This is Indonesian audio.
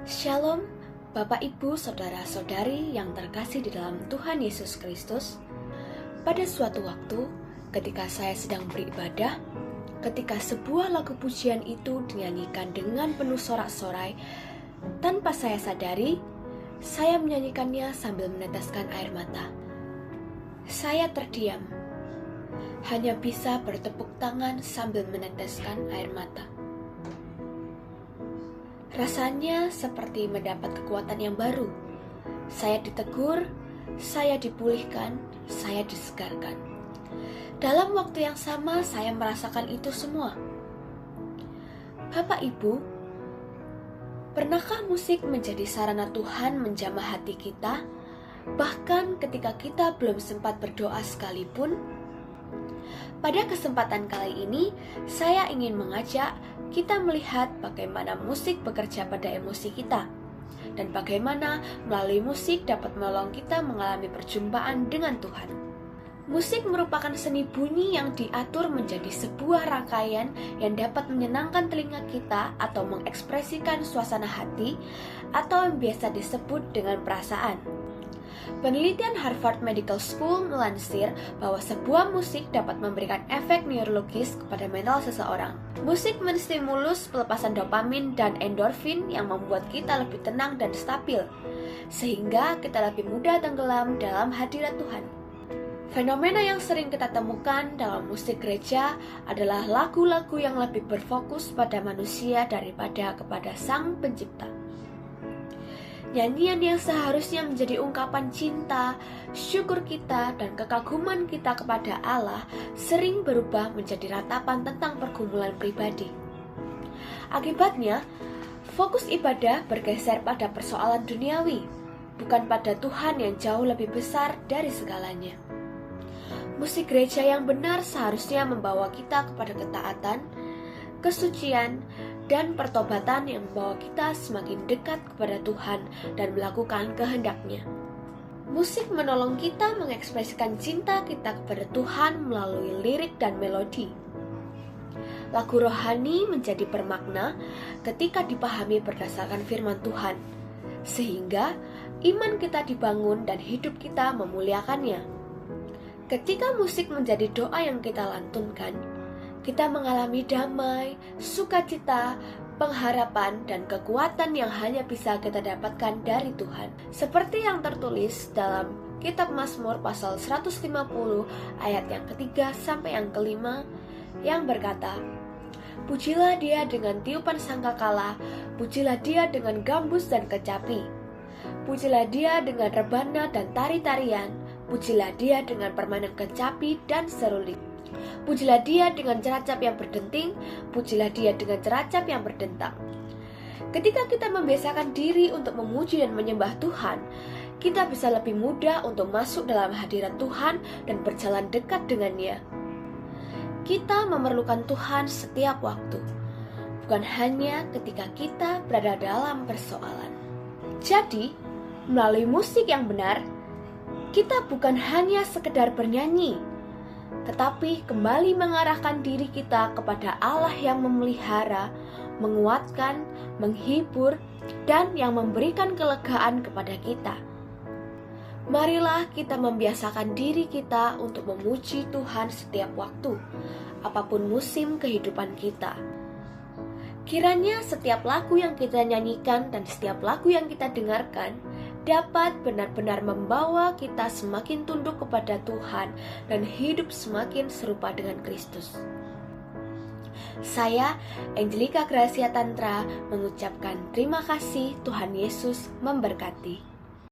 Shalom, Bapak Ibu, Saudara-saudari yang terkasih di dalam Tuhan Yesus Kristus. Pada suatu waktu, ketika saya sedang beribadah, ketika sebuah lagu pujian itu dinyanyikan dengan penuh sorak-sorai, tanpa saya sadari, saya menyanyikannya sambil meneteskan air mata. Saya terdiam, hanya bisa bertepuk tangan sambil meneteskan air mata. Rasanya seperti mendapat kekuatan yang baru. Saya ditegur, saya dipulihkan, saya disegarkan. Dalam waktu yang sama saya merasakan itu semua. Bapak Ibu, pernahkah musik menjadi sarana Tuhan menjamah hati kita, bahkan ketika kita belum sempat berdoa sekalipun? Pada kesempatan kali ini, saya ingin mengajak kita melihat bagaimana musik bekerja pada emosi kita, dan bagaimana melalui musik dapat menolong kita mengalami perjumpaan dengan Tuhan. Musik merupakan seni bunyi yang diatur menjadi sebuah rangkaian yang dapat menyenangkan telinga kita atau mengekspresikan suasana hati, atau yang biasa disebut dengan perasaan. Penelitian Harvard Medical School melansir bahwa sebuah musik dapat memberikan efek neurologis kepada mental seseorang. Musik menstimulus pelepasan dopamin dan endorfin yang membuat kita lebih tenang dan stabil, sehingga kita lebih mudah tenggelam dalam hadirat Tuhan. Fenomena yang sering kita temukan dalam musik gereja adalah lagu-lagu yang lebih berfokus pada manusia daripada kepada Sang Pencipta. Nyanyian yang seharusnya menjadi ungkapan cinta, syukur kita, dan kekaguman kita kepada Allah sering berubah menjadi ratapan tentang pergumulan pribadi. Akibatnya, fokus ibadah bergeser pada persoalan duniawi, bukan pada Tuhan yang jauh lebih besar dari segalanya. Musik gereja yang benar seharusnya membawa kita kepada ketaatan, kesucian, dan pertobatan yang membawa kita semakin dekat kepada Tuhan dan melakukan kehendak-Nya. Musik menolong kita mengekspresikan cinta kita kepada Tuhan melalui lirik dan melodi. Lagu rohani menjadi bermakna ketika dipahami berdasarkan firman Tuhan, sehingga iman kita dibangun dan hidup kita memuliakannya. Ketika musik menjadi doa yang kita lantunkan, kita mengalami damai, sukacita, pengharapan, dan kekuatan yang hanya bisa kita dapatkan dari Tuhan. Seperti yang tertulis dalam Kitab Mazmur pasal 150 ayat yang ketiga sampai yang kelima, yang berkata, "Pujilah Dia dengan tiupan sangkakala, pujilah Dia dengan gambus dan kecapi. Pujilah Dia dengan rebana dan tari-tarian, pujilah Dia dengan permainan kecapi dan seruling. Pujilah Dia dengan ceracap yang berdenting, pujilah Dia dengan ceracap yang berdentang." Ketika kita membiasakan diri untuk memuji dan menyembah Tuhan, kita bisa lebih mudah untuk masuk dalam hadirat Tuhan dan berjalan dekat dengannya. Kita memerlukan Tuhan setiap waktu, bukan hanya ketika kita berada dalam persoalan. Jadi, melalui musik yang benar, kita bukan hanya sekedar bernyanyi, tetapi kembali mengarahkan diri kita kepada Allah yang memelihara, menguatkan, menghibur, dan yang memberikan kelegaan kepada kita. Marilah kita membiasakan diri kita untuk memuji Tuhan setiap waktu, apapun musim kehidupan kita. Kiranya setiap lagu yang kita nyanyikan dan setiap lagu yang kita dengarkan dapat benar-benar membawa kita semakin tunduk kepada Tuhan dan hidup semakin serupa dengan Kristus. Saya, Angelika Gracia Tantra, mengucapkan terima kasih. Tuhan Yesus memberkati.